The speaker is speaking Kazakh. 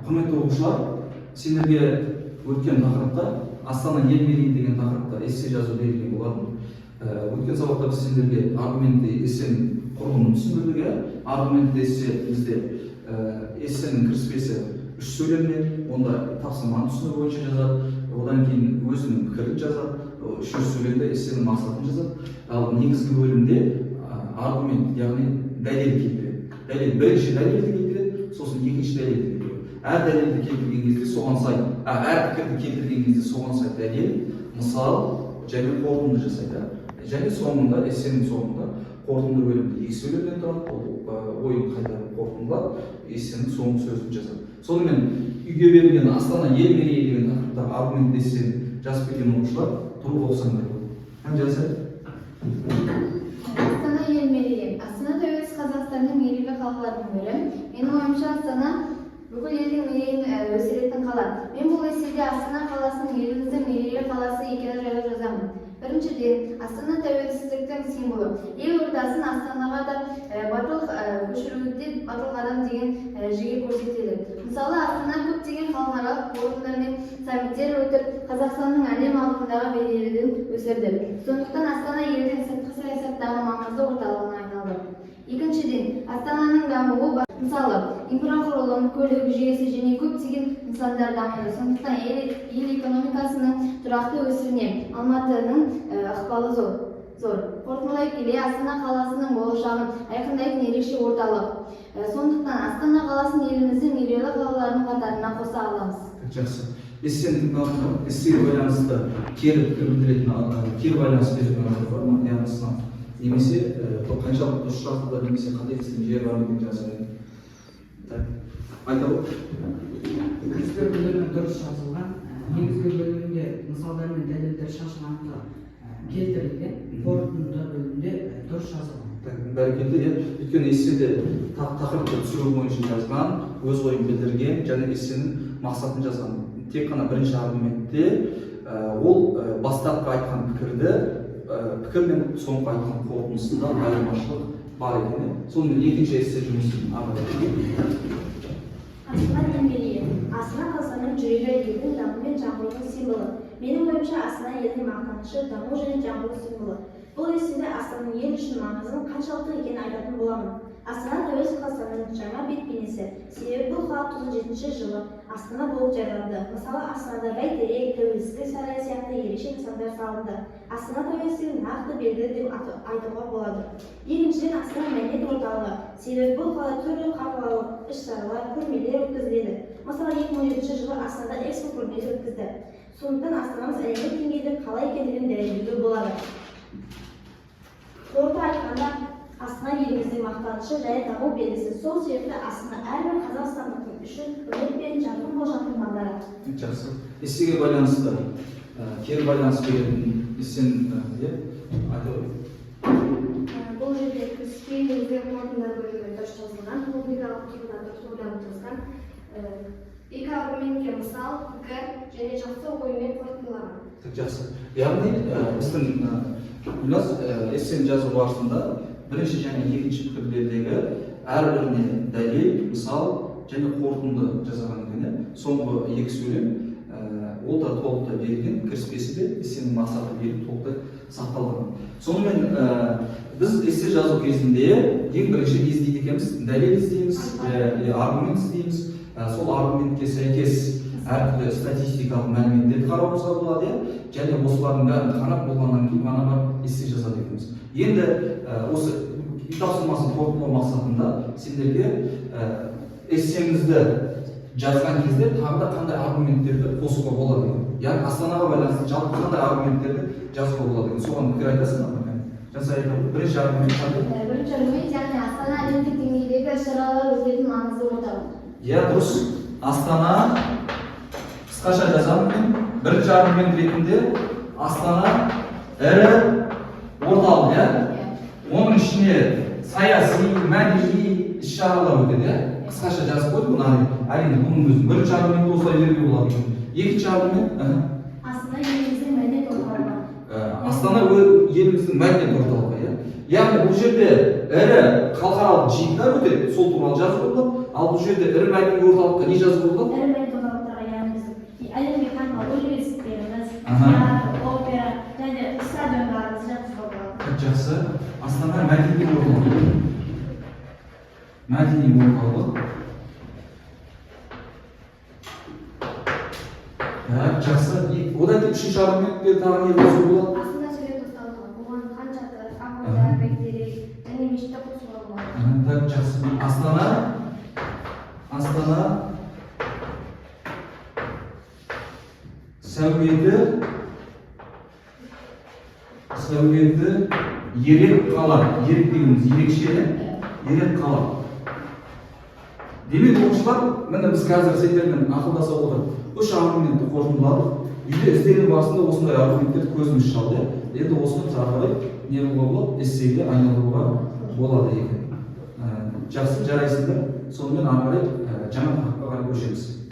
Құрметті оқушылар, сендерге өткен тақырыпта Астана ел мерейі деген тақырыпта эссе жазу берілген болатын. Өткен сабақта біз сендерге аргументті эссенің құрылымын түсіндірдік. Аргументті эссе бізде эссенің кіріспесі 3 сөйлемнен, онда тапсырманы түсіну бойынша жазады, одан кейін өзінің пікірін жазады, 3 сөйлемде эссенің мақсатын жазады. Ал негізгі бөлімде аргумент, яғни дәлел келтіреді. Бірінші дәлелді келтіреді, сосын екінші дәлелді келтіреді. Әр дәлелді келтірген кезде соған сай, әр пікірді келтірген кезде соған сай дәлел, мысал және қорытынды жасайды. Және соңында, эссенің соңында қорытынды бөлімде 2 сөйлемнен тұрады, ойын қайтарып қорытындылап, эссенің соңғы сөзін жазады. Сонымен үйге берілген Астана ел мерейі деген тақырыптағы аргумент эссені жазып берген оқушылар тұрып оқысаңдар болады. Һәм жазайық. Астана ел мерейі. Астана тәуелсіз Қазақстанның мерейлі қалаларының бірі. Менің ойымша Астана бүкіл елдің мерейін өсіретін қала. Мен бұл эсседе Астана қаласының еліміздің мерейлі қаласы екені жайлы жазамын. Біріншіден, Астана тәуелсіздіктің символы. Ел ордасын Астанаға да батыл көшіруде батыл қадам деген жеге көрсетеді. Мысалы, Астана көптеген халықаралық форумдар мен саммиттер өтіп, Қазақстанның әлем алдындағы беделін өсірді. Сондықтан Астана елдің сыртқы саясаттағы маңызды орталығына айналды. Екіншіден, Астананың дамуы, мысалы, инфрақұрылым, көлік жүйесі және көптеген нысандар дамыды. Сондықтан ел экономикасының тұрақты өсуіне Алматының ықпалы зор. Қорытындылай келе, Астана қаласының болашағын айқындайтын ерекше орталық. Сондықтан Астана қаласын еліміздің мерейлі қалаларының қатарына қоса аламыз. Жақсы. Эссенің эссеге байланысты кері пікір білдіретін, кері байланыс беретін форма, яғни немесе қаншалық дұрыс жазылды, немесе қателестің жері бар деген жазылды. Айта ғой. Негізгі бөлімі дұрыс жазылған, негізгі бөлімінде мысалдар мен дәлелдер шашылғанда келтірілген, қорытынды бөлімде дұрыс жазылған. Бәрекелді, өйткені эсседе тақырыпты түсіру бойынша жазған, өз ойын білдірген және эссенің мақсатын жазған. Тек қана бірінші аргументте ол бастапқы айтқан пікір мен соңғы айтқан қорытындысында айырмашылық бар екен. Сонымен екінші эссе жұмысын Астана ел мерейі. Астана қазақстанның жүрегі, елдің даму мен жаңғырудың символы. Менің ойымша Астана елдің мақтанышы, даму және жаңғыру символы. Бұл эсседе Астананың ел үшін маңызының қаншалықты екенін айтатын боламын. Астана тәуелсіз Қазақстанның жаңа бет-бейнесі. Себебі бұл қала 97 жылы Астана болып жарияланды. Мысалы, Астанада бәйтерек, тәуелсіздік сарайы сияқты ерекше нысандар салынды. Астана тәуелсіздігінің нақты белгілі деп айтуға болады. Екіншіден, Астана мәдениет орталығы. Себебі бұл қалада түрлі халықаралық іс-шаралар, көрмелер өткізіледі. Мысалы, 2017 жылы Астанада Экспо көрмесі өткізді. Сондықтан Астанамыз әлемдік деңгейде қала екендігін дәлелдеуге болады. Қорыта айтқанда, Астана еліміздің мақтанышы және даму белгісі. Сол себепті Астана әрбір қазақстандықтың үшін үміт пен жарқын болашақтың бағдары. Жақсы. Эссеге байланысты кері байланыс беретін эссен айта ғой. Бұл жерде кіріспе негізгі қорытындар бөлімі дұрыс жазылған, логикалық тұрғыда дұрыс ойланып жазған. Екі аргументке мысал, пікір және жақсы оймен қорытындылаған. Жақсы. Яғни біздің эссені жазу барысында бірінші және екінші пікірлердегі әрбіріне дәлел, мысал және қорытынды жазған екен. Соңғы 2 сөйлем ол да толықтай берілген, кіріспесі де эссенің мақсаты беріліп толықтай сақталған. Сонымен біз эссе жазу кезінде ең бірінші не іздейді екенбіз? Дәлел іздейміз, аргумент іздейміз. Сол аргументке сәйкес әртүрлі статистикалық мәліметтерді қарауымызға болады, және осылардың бәрін қарап болғаннан кейін ғана эссе жазады екенбіз. Енді осы тапсырмасын қорытындылау мақсатында сендерге эссеңізді жазған кезде тағы да қандай аргументтерді қосуға болады екен. Яғни Астанаға байланысты жалпы қандай аргументтерді жазуға болады екен. Соған пікір айтасың ба? Бірінші аргумент қандай? Бірінші аргумент, яғни Астана әлемдік деңгейдегі іс-шаралар өтетін маңызды орталық. Иә, дұрыс. Астана қысқаша жазамын мен. Бірінші аргумент ретінде Астана ірі орталық, оның ішіне саяси, мәдени іс-шаралар өтеді. Қысқаша жазып қойдық, бұны әрине бұның өзі. Бірінші аргумент осылай беруге болады. Екінші аргумент Астана еліміздің мәдениет орталығы. Астана еліміздің мәдениет орталығы. Яғни бұл жерде ірі халықаралық жиындар өтеді, сол туралы жазып қойдық. Ал бұл жерде ірі мәдени орталыққа не жазып болады? ірі мәдени орталықтарға яғни біздің әлемге танымал университеттеріміз, Аха. театр, опера және стадиондарымыз жатқызуға болады. Жақсы. Астана мәдени орталығы. Мәдени орталығы. Жақсы. Одан кейін үшінші аргументте тағы не жазуға болады? Астана сурет орталығы. Оған хан шатыр, ақорда, бәйтерек және мешітті қосуға болады. Так, жақсы. Астана сәулеті ерек қала. Ерек дегеніміз ерекше, ерек қала. Демек оқушылар, міне біз қазір сендермен ақылдаса отырып, үш аргументті қорытындыладық. Үйде іздену барысында осындай аргументтерді көзіміз шалды. Енді осыны ары қарай не қылуға болады? Эссеге айналдыруға болады екен. Жақсы, жарайсыздар. Сонымен ары қарай жаңа тақырыпқа қарай көшеміз.